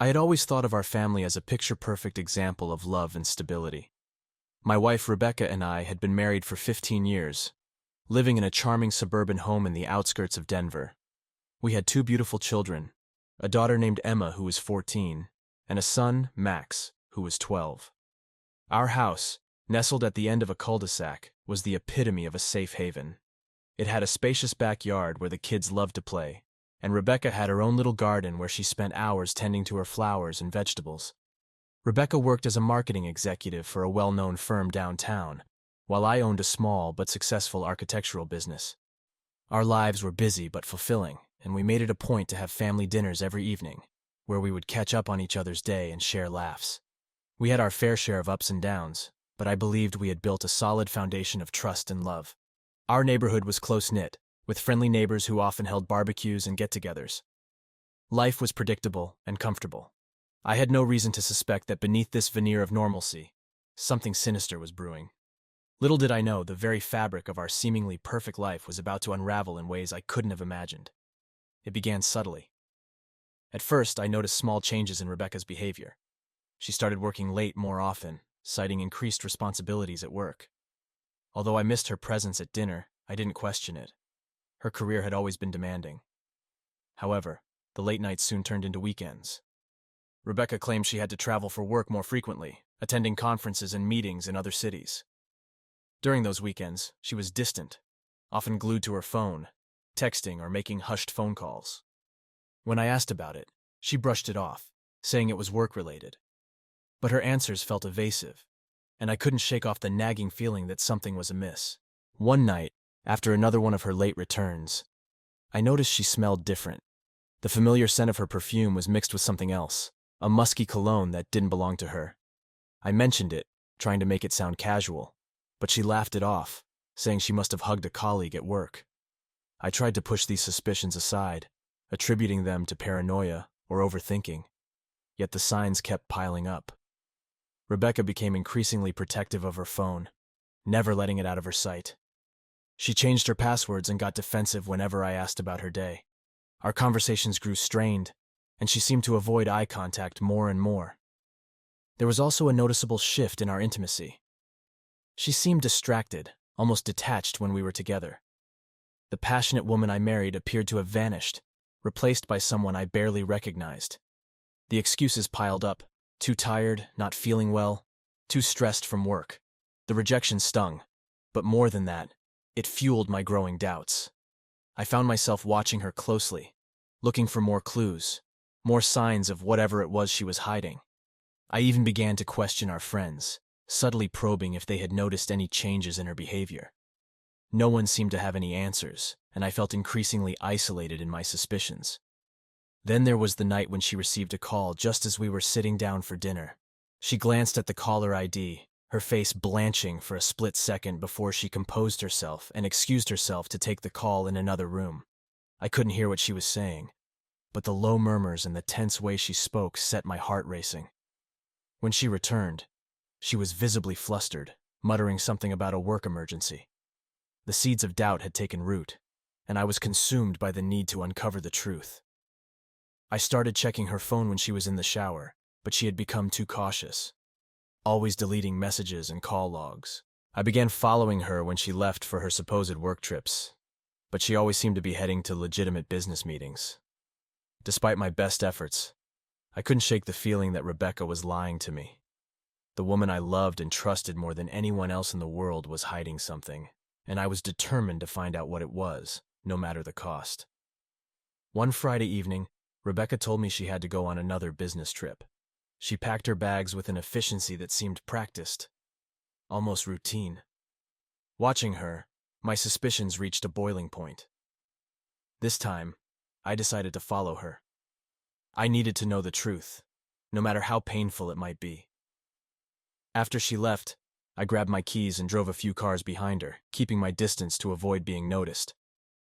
I had always thought of our family as a picture-perfect example of love and stability. My wife Rebecca and I had been married for 15 years, living in a charming suburban home in the outskirts of Denver. We had two beautiful children, a daughter named Emma who was 14, and a son, Max, who was 12. Our house, nestled at the end of a cul-de-sac, was the epitome of a safe haven. It had a spacious backyard where the kids loved to play, and Rebecca had her own little garden where she spent hours tending to her flowers and vegetables. Rebecca worked as a marketing executive for a well-known firm downtown, while I owned a small but successful architectural business. Our lives were busy but fulfilling, and we made it a point to have family dinners every evening, where we would catch up on each other's day and share laughs. We had our fair share of ups and downs, but I believed we had built a solid foundation of trust and love. Our neighborhood was close-knit, with friendly neighbors who often held barbecues and get-togethers. Life was predictable and comfortable. I had no reason to suspect that beneath this veneer of normalcy, something sinister was brewing. Little did I know the very fabric of our seemingly perfect life was about to unravel in ways I couldn't have imagined. It began subtly. At first, I noticed small changes in Rebecca's behavior. She started working late more often, citing increased responsibilities at work. Although I missed her presence at dinner, I didn't question it. Her career had always been demanding. However, the late nights soon turned into weekends. Rebecca claimed she had to travel for work more frequently, attending conferences and meetings in other cities. During those weekends, she was distant, often glued to her phone, texting or making hushed phone calls. When I asked about it, she brushed it off, saying it was work-related. But her answers felt evasive, and I couldn't shake off the nagging feeling that something was amiss. One night, after another one of her late returns, I noticed she smelled different. The familiar scent of her perfume was mixed with something else, a musky cologne that didn't belong to her. I mentioned it, trying to make it sound casual, but she laughed it off, saying she must have hugged a colleague at work. I tried to push these suspicions aside, attributing them to paranoia or overthinking, yet the signs kept piling up. Rebecca became increasingly protective of her phone, never letting it out of her sight. She changed her passwords and got defensive whenever I asked about her day. Our conversations grew strained, and she seemed to avoid eye contact more and more. There was also a noticeable shift in our intimacy. She seemed distracted, almost detached when we were together. The passionate woman I married appeared to have vanished, replaced by someone I barely recognized. The excuses piled up: too tired, not feeling well, too stressed from work. The rejection stung, but more than that, it fueled my growing doubts. I found myself watching her closely, looking for more clues, more signs of whatever it was she was hiding. I even began to question our friends, subtly probing if they had noticed any changes in her behavior. No one seemed to have any answers, and I felt increasingly isolated in my suspicions. Then there was the night when she received a call just as we were sitting down for dinner. She glanced at the caller ID, her face blanching for a split second before she composed herself and excused herself to take the call in another room. I couldn't hear what she was saying, but the low murmurs and the tense way she spoke set my heart racing. When she returned, she was visibly flustered, muttering something about a work emergency. The seeds of doubt had taken root, and I was consumed by the need to uncover the truth. I started checking her phone when she was in the shower, but she had become too cautious, always deleting messages and call logs. I began following her when she left for her supposed work trips, but she always seemed to be heading to legitimate business meetings. Despite my best efforts, I couldn't shake the feeling that Rebecca was lying to me. The woman I loved and trusted more than anyone else in the world was hiding something, and I was determined to find out what it was, no matter the cost. One Friday evening, Rebecca told me she had to go on another business trip. She packed her bags with an efficiency that seemed practiced, almost routine. Watching her, my suspicions reached a boiling point. This time, I decided to follow her. I needed to know the truth, no matter how painful it might be. After she left, I grabbed my keys and drove a few cars behind her, keeping my distance to avoid being noticed.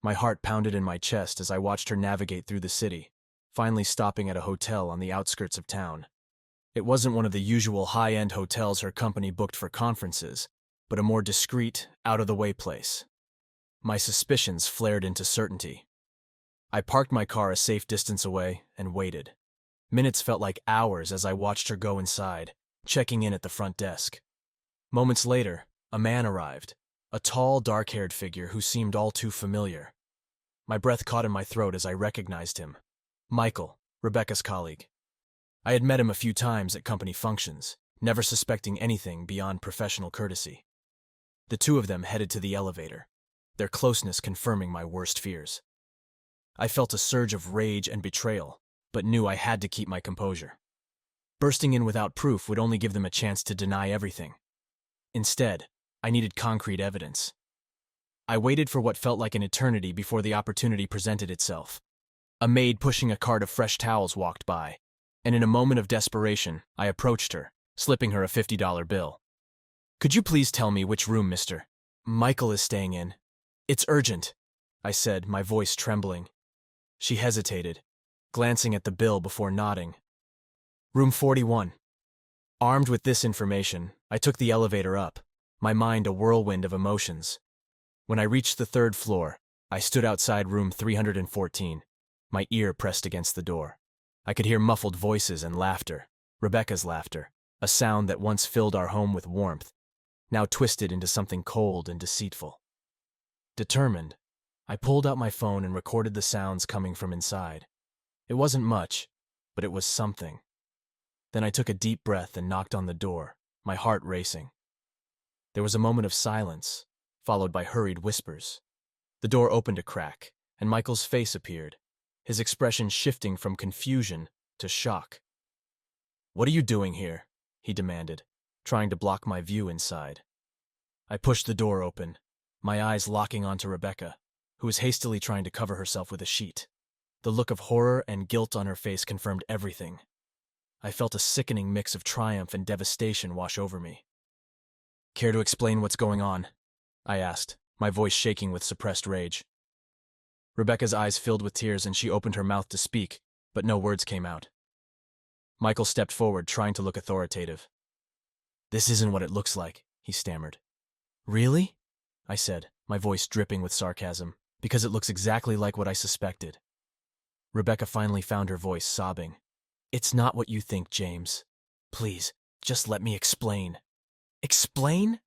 My heart pounded in my chest as I watched her navigate through the city, finally stopping at a hotel on the outskirts of town. It wasn't one of the usual high-end hotels her company booked for conferences, but a more discreet, out-of-the-way place. My suspicions flared into certainty. I parked my car a safe distance away and waited. Minutes felt like hours as I watched her go inside, checking in at the front desk. Moments later, a man arrived, a tall, dark-haired figure who seemed all too familiar. My breath caught in my throat as I recognized him. Michael, Rebecca's colleague. I had met him a few times at company functions, never suspecting anything beyond professional courtesy. The two of them headed to the elevator, their closeness confirming my worst fears. I felt a surge of rage and betrayal, but knew I had to keep my composure. Bursting in without proof would only give them a chance to deny everything. Instead, I needed concrete evidence. I waited for what felt like an eternity before the opportunity presented itself. A maid pushing a cart of fresh towels walked by, and in a moment of desperation, I approached her, slipping her a $50 bill. "Could you please tell me which room Mr. Michael is staying in? It's urgent," I said, my voice trembling. She hesitated, glancing at the bill before nodding. "Room 41. Armed with this information, I took the elevator up, my mind a whirlwind of emotions. When I reached the third floor, I stood outside room 314, my ear pressed against the door. I could hear muffled voices and laughter, Rebecca's laughter, a sound that once filled our home with warmth, now twisted into something cold and deceitful. Determined, I pulled out my phone and recorded the sounds coming from inside. It wasn't much, but it was something. Then I took a deep breath and knocked on the door, my heart racing. There was a moment of silence, followed by hurried whispers. The door opened a crack, and Michael's face appeared, his expression shifting from confusion to shock. "What are you doing here?" he demanded, trying to block my view inside. I pushed the door open, my eyes locking onto Rebecca, who was hastily trying to cover herself with a sheet. The look of horror and guilt on her face confirmed everything. I felt a sickening mix of triumph and devastation wash over me. "Care to explain what's going on?" I asked, my voice shaking with suppressed rage. Rebecca's eyes filled with tears and she opened her mouth to speak, but no words came out. Michael stepped forward, trying to look authoritative. "This isn't what it looks like," he stammered. "Really?" I said, my voice dripping with sarcasm, "because it looks exactly like what I suspected." Rebecca finally found her voice, sobbing. "It's not what you think, James. Please, just let me explain." "Explain?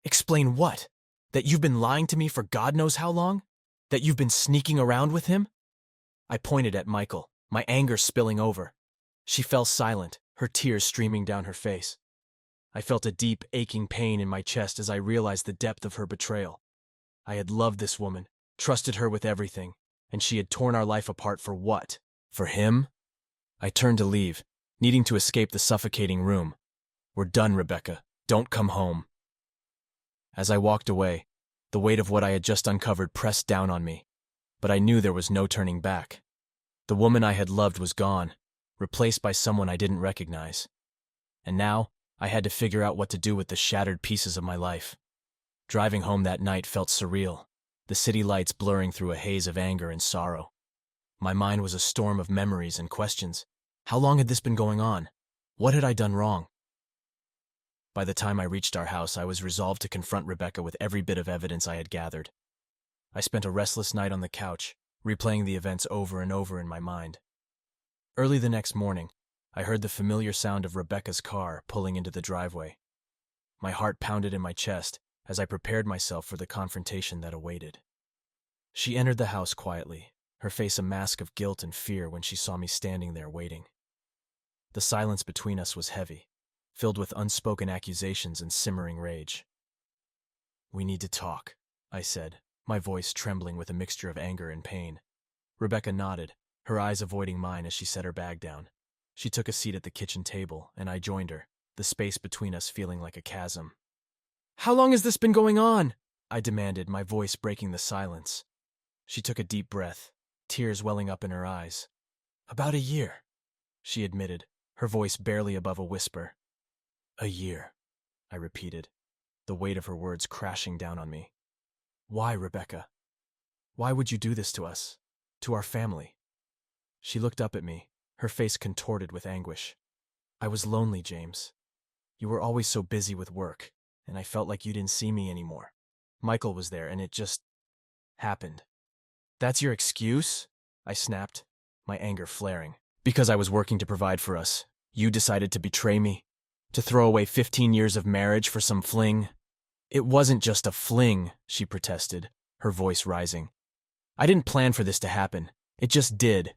Explain what? That you've been lying to me for God knows how long? That you've been sneaking around with him?" I pointed at Michael, my anger spilling over. She fell silent, her tears streaming down her face. I felt a deep, aching pain in my chest as I realized the depth of her betrayal. I had loved this woman, trusted her with everything, and she had torn our life apart for what? For him? I turned to leave, needing to escape the suffocating room. "We're done, Rebecca. Don't come home." As I walked away, the weight of what I had just uncovered pressed down on me, but I knew there was no turning back. The woman I had loved was gone, replaced by someone I didn't recognize. And now, I had to figure out what to do with the shattered pieces of my life. Driving home that night felt surreal, the city lights blurring through a haze of anger and sorrow. My mind was a storm of memories and questions. How long had this been going on? What had I done wrong? By the time I reached our house, I was resolved to confront Rebecca with every bit of evidence I had gathered. I spent a restless night on the couch, replaying the events over and over in my mind. Early the next morning, I heard the familiar sound of Rebecca's car pulling into the driveway. My heart pounded in my chest as I prepared myself for the confrontation that awaited. She entered the house quietly, her face a mask of guilt and fear when she saw me standing there waiting. The silence between us was heavy, filled with unspoken accusations and simmering rage. "We need to talk," I said, my voice trembling with a mixture of anger and pain. Rebecca nodded, her eyes avoiding mine as she set her bag down. She took a seat at the kitchen table, and I joined her, the space between us feeling like a chasm. "How long has this been going on?" I demanded, my voice breaking the silence. She took a deep breath, tears welling up in her eyes. "About a year," she admitted, her voice barely above a whisper. "A year," I repeated, the weight of her words crashing down on me. "Why, Rebecca? Why would you do this to us? To our family?" She looked up at me, her face contorted with anguish. "I was lonely, James. You were always so busy with work, and I felt like you didn't see me anymore. Michael was there, and it just happened." "That's your excuse?" I snapped, my anger flaring. Because I was working to provide for us, you decided to betray me? To throw away 15 years of marriage for some fling? It wasn't just a fling, she protested, her voice rising. I didn't plan for this to happen. It just did.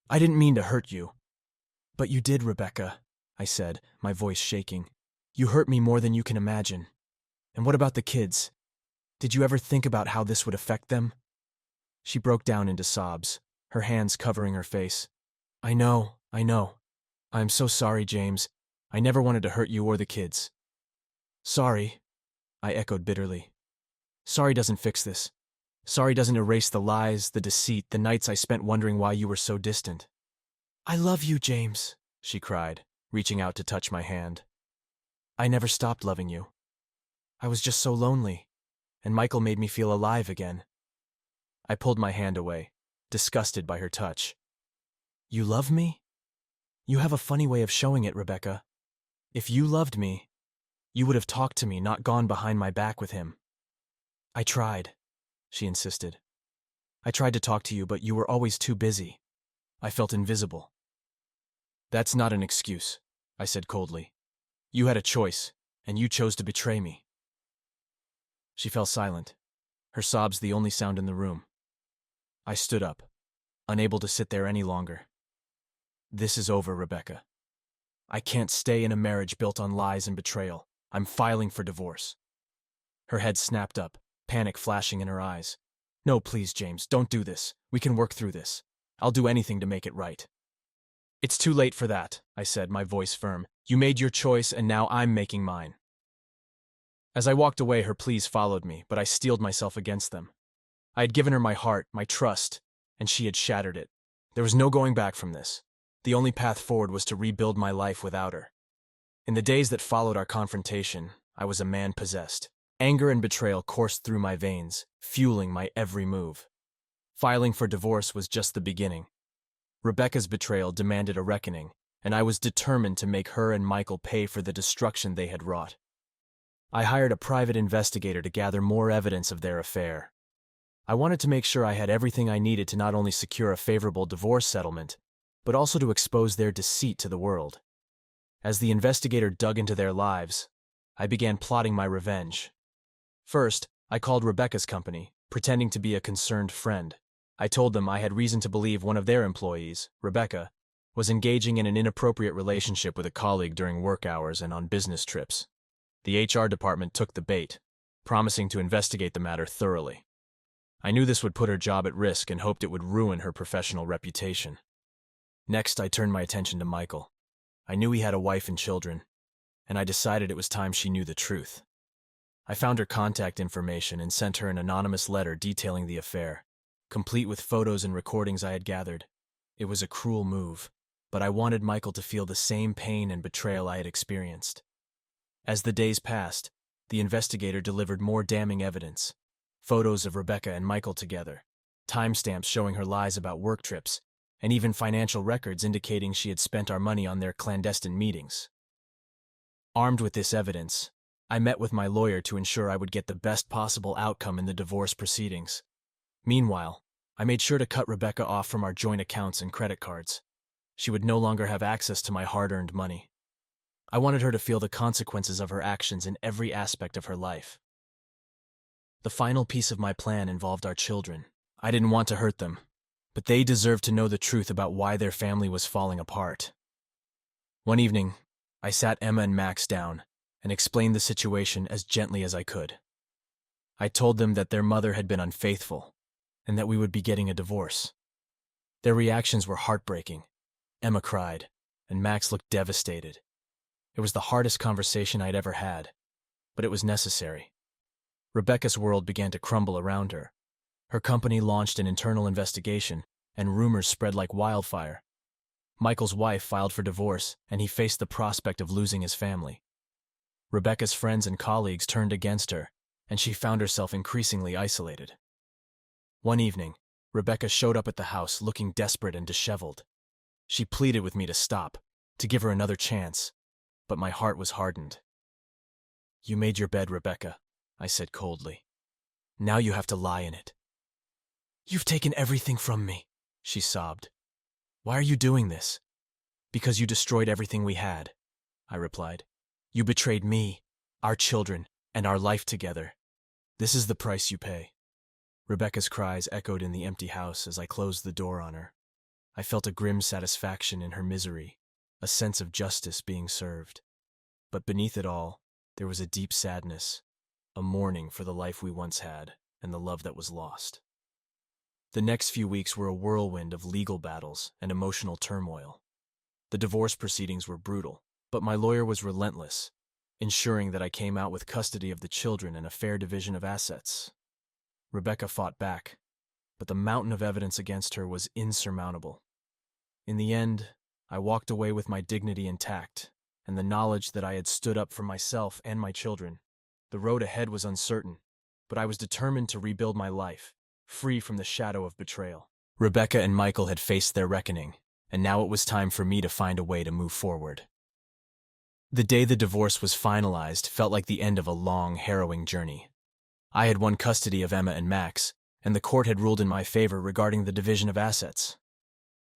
I didn't mean to hurt you. But you did, Rebecca, I said, my voice shaking. You hurt me more than you can imagine. And what about the kids? Did you ever think about how this would affect them? She broke down into sobs, her hands covering her face. I know. I'm so sorry, James. I never wanted to hurt you or the kids. Sorry, I echoed bitterly. Sorry doesn't fix this. Sorry doesn't erase the lies, the deceit, the nights I spent wondering why you were so distant. I love you, James, she cried, reaching out to touch my hand. I never stopped loving you. I was just so lonely, and Michael made me feel alive again. I pulled my hand away, disgusted by her touch. You love me? You have a funny way of showing it, Rebecca. If you loved me, you would have talked to me, not gone behind my back with him. I tried, she insisted. I tried to talk to you, but you were always too busy. I felt invisible. That's not an excuse, I said coldly. You had a choice, and you chose to betray me. She fell silent, her sobs the only sound in the room. I stood up, unable to sit there any longer. This is over, Rebecca. I can't stay in a marriage built on lies and betrayal. I'm filing for divorce. Her head snapped up, panic flashing in her eyes. No, please, James, don't do this. We can work through this. I'll do anything to make it right. It's too late for that, I said, my voice firm. You made your choice, and now I'm making mine. As I walked away, her pleas followed me, but I steeled myself against them. I had given her my heart, my trust, and she had shattered it. There was no going back from this. The only path forward was to rebuild my life without her. In the days that followed our confrontation, I was a man possessed. Anger and betrayal coursed through my veins, fueling my every move. Filing for divorce was just the beginning. Rebecca's betrayal demanded a reckoning, and I was determined to make her and Michael pay for the destruction they had wrought. I hired a private investigator to gather more evidence of their affair. I wanted to make sure I had everything I needed to not only secure a favorable divorce settlement, but also to expose their deceit to the world. As the investigator dug into their lives, I began plotting my revenge. First, I called Rebecca's company, pretending to be a concerned friend. I told them I had reason to believe one of their employees, Rebecca, was engaging in an inappropriate relationship with a colleague during work hours and on business trips. The HR department took the bait, promising to investigate the matter thoroughly. I knew this would put her job at risk and hoped it would ruin her professional reputation. Next, I turned my attention to Michael. I knew he had a wife and children, and I decided it was time she knew the truth. I found her contact information and sent her an anonymous letter detailing the affair, complete with photos and recordings I had gathered. It was a cruel move, but I wanted Michael to feel the same pain and betrayal I had experienced. As the days passed, the investigator delivered more damning evidence. Photos of Rebecca and Michael together, timestamps showing her lies about work trips, and even financial records indicating she had spent our money on their clandestine meetings. Armed with this evidence, I met with my lawyer to ensure I would get the best possible outcome in the divorce proceedings. Meanwhile, I made sure to cut Rebecca off from our joint accounts and credit cards. She would no longer have access to my hard-earned money. I wanted her to feel the consequences of her actions in every aspect of her life. The final piece of my plan involved our children. I didn't want to hurt them, but they deserved to know the truth about why their family was falling apart. One evening, I sat Emma and Max down and explained the situation as gently as I could. I told them that their mother had been unfaithful and that we would be getting a divorce. Their reactions were heartbreaking. Emma cried, and Max looked devastated. It was the hardest conversation I'd ever had, but it was necessary. Rebecca's world began to crumble around her. Her company launched an internal investigation, and rumors spread like wildfire. Michael's wife filed for divorce, and he faced the prospect of losing his family. Rebecca's friends and colleagues turned against her, and she found herself increasingly isolated. One evening, Rebecca showed up at the house looking desperate and disheveled. She pleaded with me to stop, to give her another chance, but my heart was hardened. "You made your bed, Rebecca," I said coldly. "Now you have to lie in it." "You've taken everything from me," she sobbed. "Why are you doing this? Because you destroyed everything we had, I replied. You betrayed me, our children, and our life together. This is the price you pay. Rebecca's cries echoed in the empty house as I closed the door on her. I felt a grim satisfaction in her misery, a sense of justice being served. But beneath it all, there was a deep sadness, a mourning for the life we once had and the love that was lost. The next few weeks were a whirlwind of legal battles and emotional turmoil. The divorce proceedings were brutal, but my lawyer was relentless, ensuring that I came out with custody of the children and a fair division of assets. Rebecca fought back, but the mountain of evidence against her was insurmountable. In the end, I walked away with my dignity intact and the knowledge that I had stood up for myself and my children. The road ahead was uncertain, but I was determined to rebuild my life, free from the shadow of betrayal. Rebecca and Michael had faced their reckoning, and now it was time for me to find a way to move forward. The day the divorce was finalized felt like the end of a long, harrowing journey. I had won custody of Emma and Max, and the court had ruled in my favor regarding the division of assets.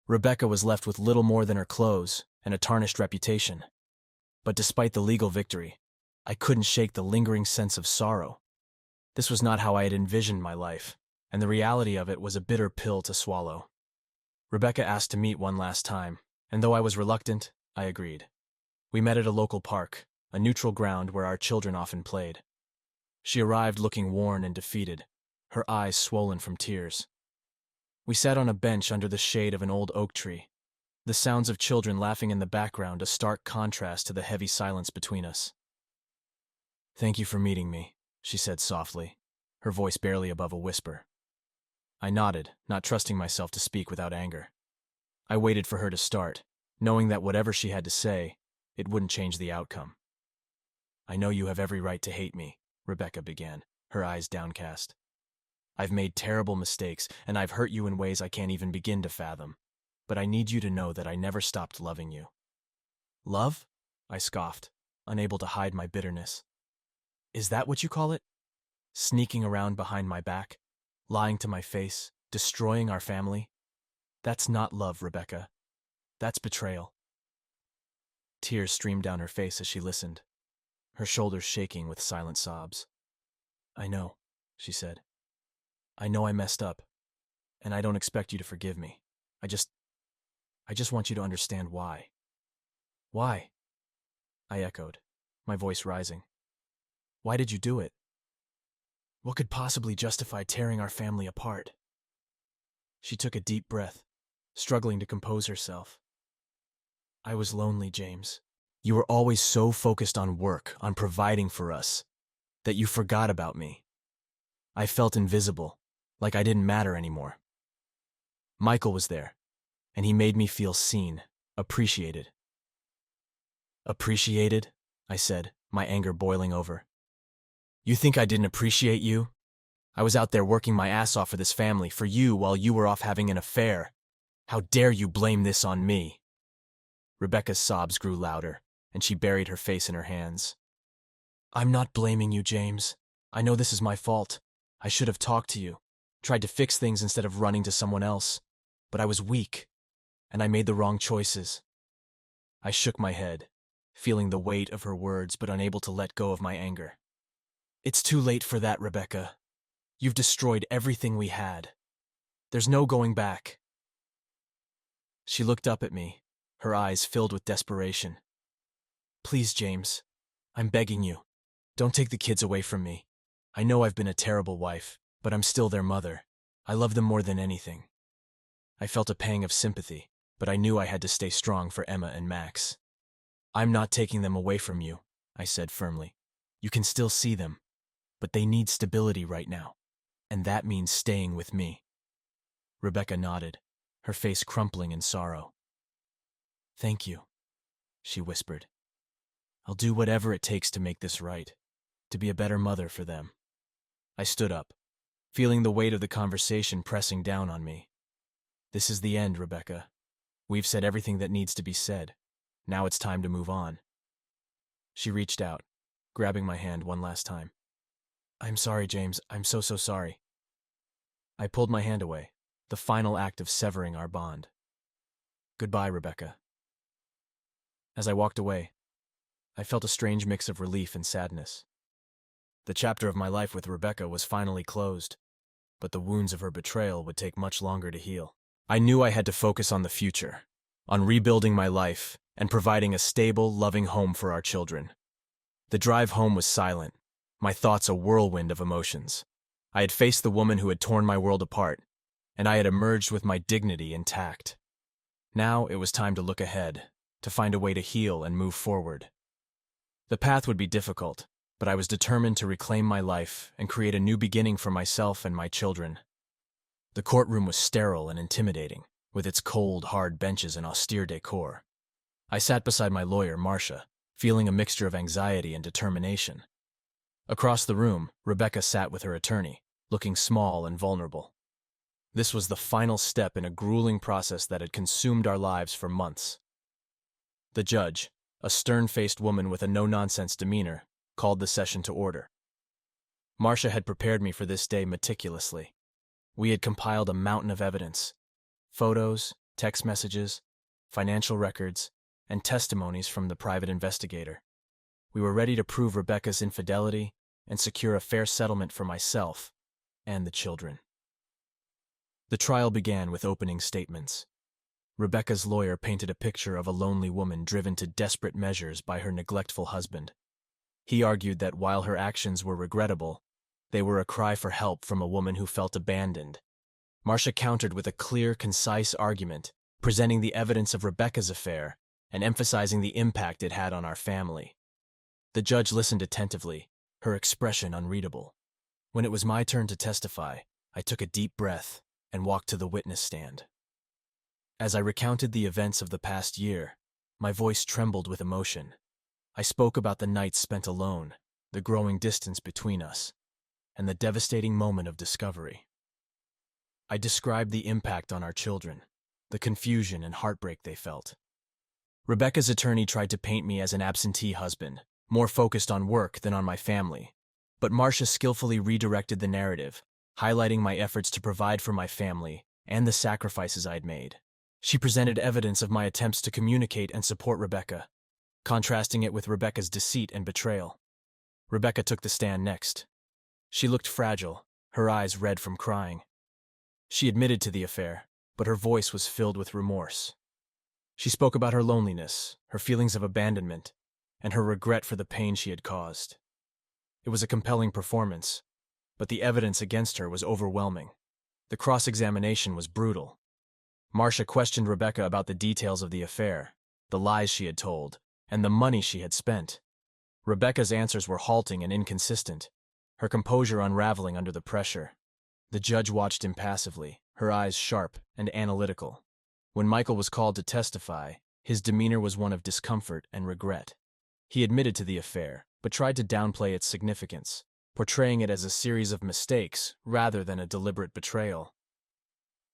Rebecca was left with little more than her clothes and a tarnished reputation. But despite the legal victory, I couldn't shake the lingering sense of sorrow. This was not how I had envisioned my life, and the reality of it was a bitter pill to swallow. Rebecca asked to meet one last time, and though I was reluctant, I agreed. We met at a local park, a neutral ground where our children often played. She arrived looking worn and defeated, her eyes swollen from tears. We sat on a bench under the shade of an old oak tree, the sounds of children laughing in the background a stark contrast to the heavy silence between us. "Thank you for meeting me," she said softly, her voice barely above a whisper. I nodded, not trusting myself to speak without anger. I waited for her to start, knowing that whatever she had to say, it wouldn't change the outcome. "I know you have every right to hate me," Rebecca began, her eyes downcast. "I've made terrible mistakes, and I've hurt you in ways I can't even begin to fathom. But I need you to know that I never stopped loving you." "Love?" I scoffed, unable to hide my bitterness. "Is that what you call it? Sneaking around behind my back, lying to my face, destroying our family? That's not love, Rebecca. That's betrayal." Tears streamed down her face as she listened, her shoulders shaking with silent sobs. "I know," she said. "I know I messed up, and I don't expect you to forgive me. I just want you to understand why." "Why?" I echoed, my voice rising. "Why did you do it? What could possibly justify tearing our family apart?" She took a deep breath, struggling to compose herself. "I was lonely, James. You were always so focused on work, on providing for us, that you forgot about me. I felt invisible, like I didn't matter anymore. Michael was there, and he made me feel seen, appreciated." "Appreciated?" I said, my anger boiling over. "You think I didn't appreciate you? I was out there working my ass off for this family, for you, while you were off having an affair. How dare you blame this on me?" Rebecca's sobs grew louder, and she buried her face in her hands. "I'm not blaming you, James. I know this is my fault. I should have talked to you, tried to fix things instead of running to someone else. But I was weak, and I made the wrong choices." I shook my head, feeling the weight of her words but unable to let go of my anger. "It's too late for that, Rebecca. You've destroyed everything we had. There's no going back." She looked up at me, her eyes filled with desperation. "Please, James, I'm begging you. Don't take the kids away from me. I know I've been a terrible wife, but I'm still their mother. I love them more than anything." I felt a pang of sympathy, but I knew I had to stay strong for Emma and Max. "I'm not taking them away from you," I said firmly. "You can still see them, but they need stability right now, and that means staying with me." Rebecca nodded, her face crumpling in sorrow. "Thank you," she whispered. "I'll do whatever it takes to make this right, to be a better mother for them." I stood up, feeling the weight of the conversation pressing down on me. "This is the end, Rebecca. We've said everything that needs to be said. Now it's time to move on." She reached out, grabbing my hand one last time. "I'm sorry, James. I'm so sorry." I pulled my hand away, the final act of severing our bond. "Goodbye, Rebecca." As I walked away, I felt a strange mix of relief and sadness. The chapter of my life with Rebecca was finally closed, but the wounds of her betrayal would take much longer to heal. I knew I had to focus on the future, on rebuilding my life and providing a stable, loving home for our children. The drive home was silent, my thoughts a whirlwind of emotions. I had faced the woman who had torn my world apart, and I had emerged with my dignity intact. Now it was time to look ahead, to find a way to heal and move forward. The path would be difficult, but I was determined to reclaim my life and create a new beginning for myself and my children. The courtroom was sterile and intimidating, with its cold, hard benches and austere decor. I sat beside my lawyer, Marcia, feeling a mixture of anxiety and determination. Across the room, Rebecca sat with her attorney, looking small and vulnerable. This was the final step in a grueling process that had consumed our lives for months. The judge, a stern-faced woman with a no-nonsense demeanor, called the session to order. Marcia had prepared me for this day meticulously. We had compiled a mountain of evidence: photos, text messages, financial records, and testimonies from the private investigator. We were ready to prove Rebecca's infidelity and secure a fair settlement for myself and the children. The trial began with opening statements. Rebecca's lawyer painted a picture of a lonely woman driven to desperate measures by her neglectful husband. He argued that while her actions were regrettable, they were a cry for help from a woman who felt abandoned. Marcia countered with a clear, concise argument, presenting the evidence of Rebecca's affair and emphasizing the impact it had on our family. The judge listened attentively, her expression unreadable. When it was my turn to testify, I took a deep breath and walked to the witness stand. As I recounted the events of the past year, my voice trembled with emotion. I spoke about the nights spent alone, the growing distance between us, and the devastating moment of discovery. I described the impact on our children, the confusion and heartbreak they felt. Rebecca's attorney tried to paint me as an absentee husband, more focused on work than on my family, but Marcia skillfully redirected the narrative, highlighting my efforts to provide for my family and the sacrifices I'd made. She presented evidence of my attempts to communicate and support Rebecca, contrasting it with Rebecca's deceit and betrayal. Rebecca took the stand next. She looked fragile, her eyes red from crying. She admitted to the affair, but her voice was filled with remorse. She spoke about her loneliness, her feelings of abandonment, and her regret for the pain she had caused. It was a compelling performance, but the evidence against her was overwhelming. The cross-examination was brutal. Marcia questioned Rebecca about the details of the affair, the lies she had told, and the money she had spent. Rebecca's answers were halting and inconsistent, her composure unraveling under the pressure. The judge watched impassively, her eyes sharp and analytical. When Michael was called to testify, his demeanor was one of discomfort and regret. He admitted to the affair, but tried to downplay its significance, portraying it as a series of mistakes rather than a deliberate betrayal.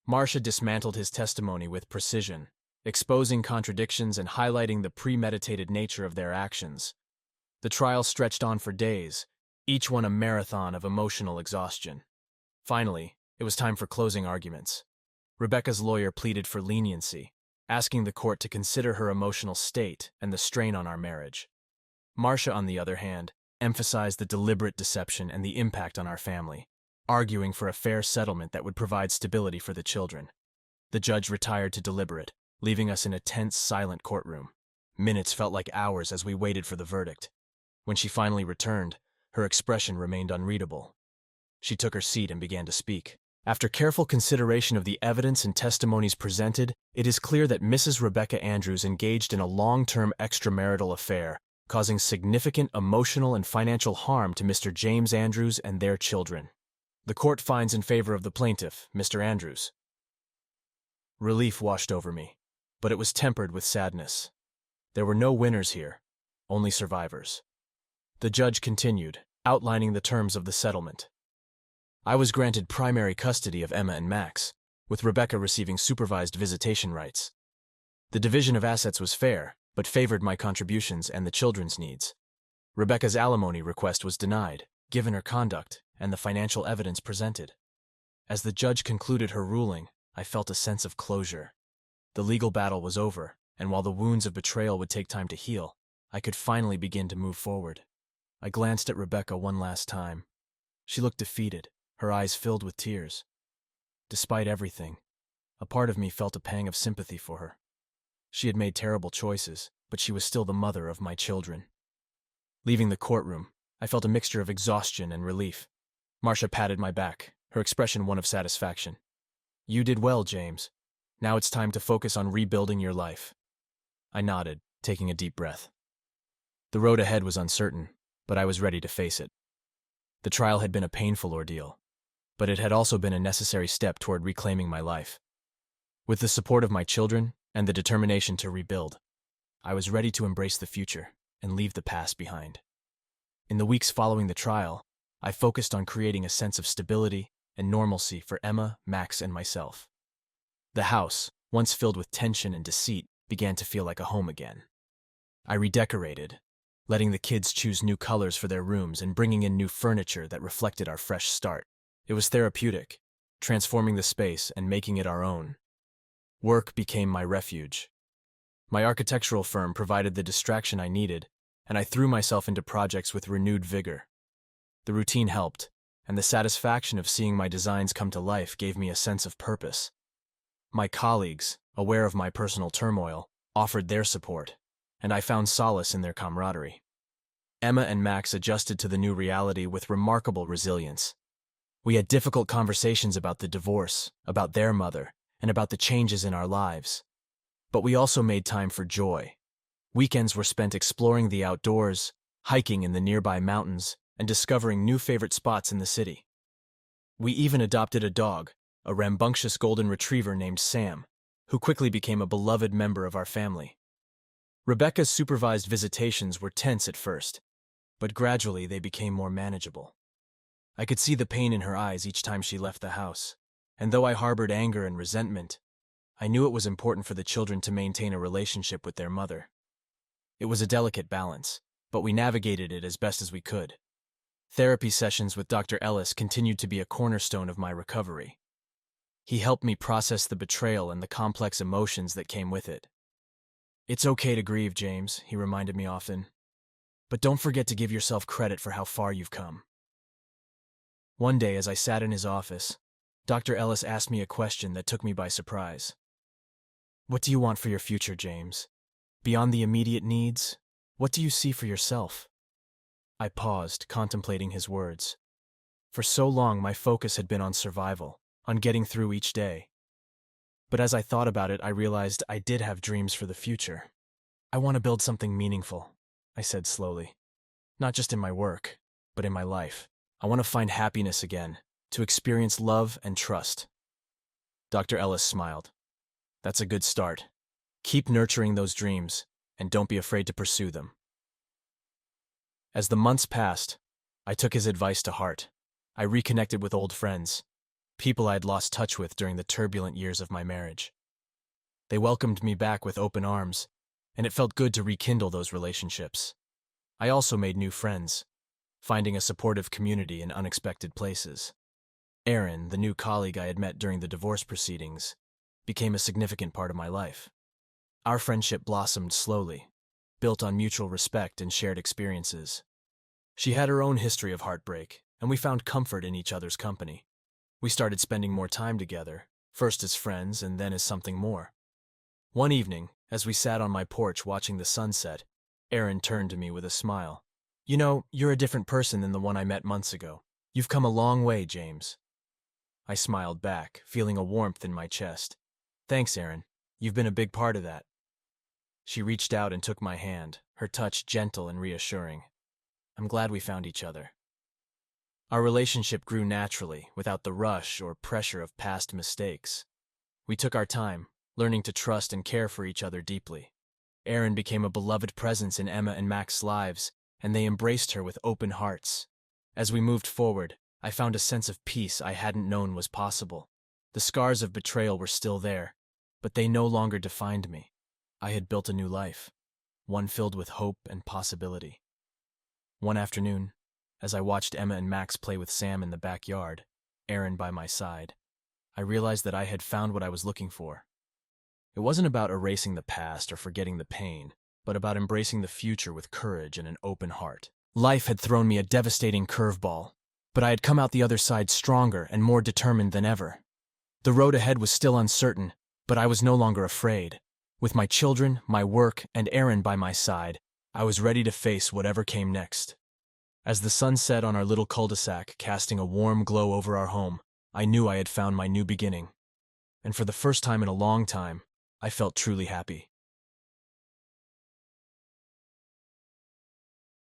Marcia dismantled his testimony with precision, exposing contradictions and highlighting the premeditated nature of their actions. The trial stretched on for days, each one a marathon of emotional exhaustion. Finally, it was time for closing arguments. Rebecca's lawyer pleaded for leniency, asking the court to consider her emotional state and the strain on our marriage. Marcia, on the other hand, emphasized the deliberate deception and the impact on our family, arguing for a fair settlement that would provide stability for the children. The judge retired to deliberate, leaving us in a tense, silent courtroom. Minutes felt like hours as we waited for the verdict. When she finally returned, her expression remained unreadable. She took her seat and began to speak. After careful consideration of the evidence and testimonies presented, it is clear that Mrs. Rebecca Andrews engaged in a long-term extramarital affair, causing significant emotional and financial harm to Mr. James Andrews and their children. The court finds in favor of the plaintiff, Mr. Andrews. Relief washed over me, but it was tempered with sadness. There were no winners here, only survivors. The judge continued, outlining the terms of the settlement. I was granted primary custody of Emma and Max, with Rebecca receiving supervised visitation rights. The division of assets was fair, but favored my contributions and the children's needs. Rebecca's alimony request was denied, given her conduct and the financial evidence presented. As the judge concluded her ruling, I felt a sense of closure. The legal battle was over, and while the wounds of betrayal would take time to heal, I could finally begin to move forward. I glanced at Rebecca one last time. She looked defeated, her eyes filled with tears. Despite everything, a part of me felt a pang of sympathy for her. She had made terrible choices, but she was still the mother of my children. Leaving the courtroom, I felt a mixture of exhaustion and relief. Marcia patted my back, her expression one of satisfaction. "You did well, James. Now it's time to focus on rebuilding your life." I nodded, taking a deep breath. The road ahead was uncertain, but I was ready to face it. The trial had been a painful ordeal, but it had also been a necessary step toward reclaiming my life. With the support of my children and the determination to rebuild, I was ready to embrace the future and leave the past behind. In the weeks following the trial, I focused on creating a sense of stability and normalcy for Emma, Max, and myself. The house, once filled with tension and deceit, began to feel like a home again. I redecorated, letting the kids choose new colors for their rooms and bringing in new furniture that reflected our fresh start. It was therapeutic, transforming the space and making it our own. Work became my refuge. My architectural firm provided the distraction I needed, and I threw myself into projects with renewed vigor. The routine helped, and the satisfaction of seeing my designs come to life gave me a sense of purpose. My colleagues, aware of my personal turmoil, offered their support, and I found solace in their camaraderie. Emma and Max adjusted to the new reality with remarkable resilience. We had difficult conversations about the divorce, about their mother, and about the changes in our lives. But we also made time for joy. Weekends were spent exploring the outdoors, hiking in the nearby mountains, and discovering new favorite spots in the city. We even adopted a dog, a rambunctious golden retriever named Sam, who quickly became a beloved member of our family. Rebecca's supervised visitations were tense at first, but gradually they became more manageable. I could see the pain in her eyes each time she left the house, and though I harbored anger and resentment, I knew it was important for the children to maintain a relationship with their mother. It was a delicate balance, but we navigated it as best as we could. Therapy sessions with Dr. Ellis continued to be a cornerstone of my recovery. He helped me process the betrayal and the complex emotions that came with it. "It's okay to grieve, James," he reminded me often. "But don't forget to give yourself credit for how far you've come." One day, as I sat in his office, Dr. Ellis asked me a question that took me by surprise. "What do you want for your future, James? Beyond the immediate needs, what do you see for yourself?" I paused, contemplating his words. For so long, my focus had been on survival, on getting through each day. But as I thought about it, I realized I did have dreams for the future. "I want to build something meaningful," I said slowly. "Not just in my work, but in my life. I want to find happiness again, to experience love and trust." Dr. Ellis smiled. "That's a good start. Keep nurturing those dreams, and don't be afraid to pursue them." As the months passed, I took his advice to heart. I reconnected with old friends, people I had lost touch with during the turbulent years of my marriage. They welcomed me back with open arms, and it felt good to rekindle those relationships. I also made new friends, finding a supportive community in unexpected places. Aaron, the new colleague I had met during the divorce proceedings, became a significant part of my life. Our friendship blossomed slowly, built on mutual respect and shared experiences. She had her own history of heartbreak, and we found comfort in each other's company. We started spending more time together, first as friends and then as something more. One evening, as we sat on my porch watching the sunset, Aaron turned to me with a smile. "You know, you're a different person than the one I met months ago. You've come a long way, James." I smiled back, feeling a warmth in my chest. "Thanks, Aaron. You've been a big part of that." She reached out and took my hand, her touch gentle and reassuring. "I'm glad we found each other." Our relationship grew naturally, without the rush or pressure of past mistakes. We took our time, learning to trust and care for each other deeply. Aaron became a beloved presence in Emma and Max's lives, and they embraced her with open hearts. As we moved forward, I found a sense of peace I hadn't known was possible. The scars of betrayal were still there, but they no longer defined me. I had built a new life, one filled with hope and possibility. One afternoon, as I watched Emma and Max play with Sam in the backyard, Aaron by my side, I realized that I had found what I was looking for. It wasn't about erasing the past or forgetting the pain, but about embracing the future with courage and an open heart. Life had thrown me a devastating curveball, but I had come out the other side stronger and more determined than ever. The road ahead was still uncertain, but I was no longer afraid. With my children, my work, and Aaron by my side, I was ready to face whatever came next. As the sun set on our little cul-de-sac, casting a warm glow over our home, I knew I had found my new beginning. And for the first time in a long time, I felt truly happy.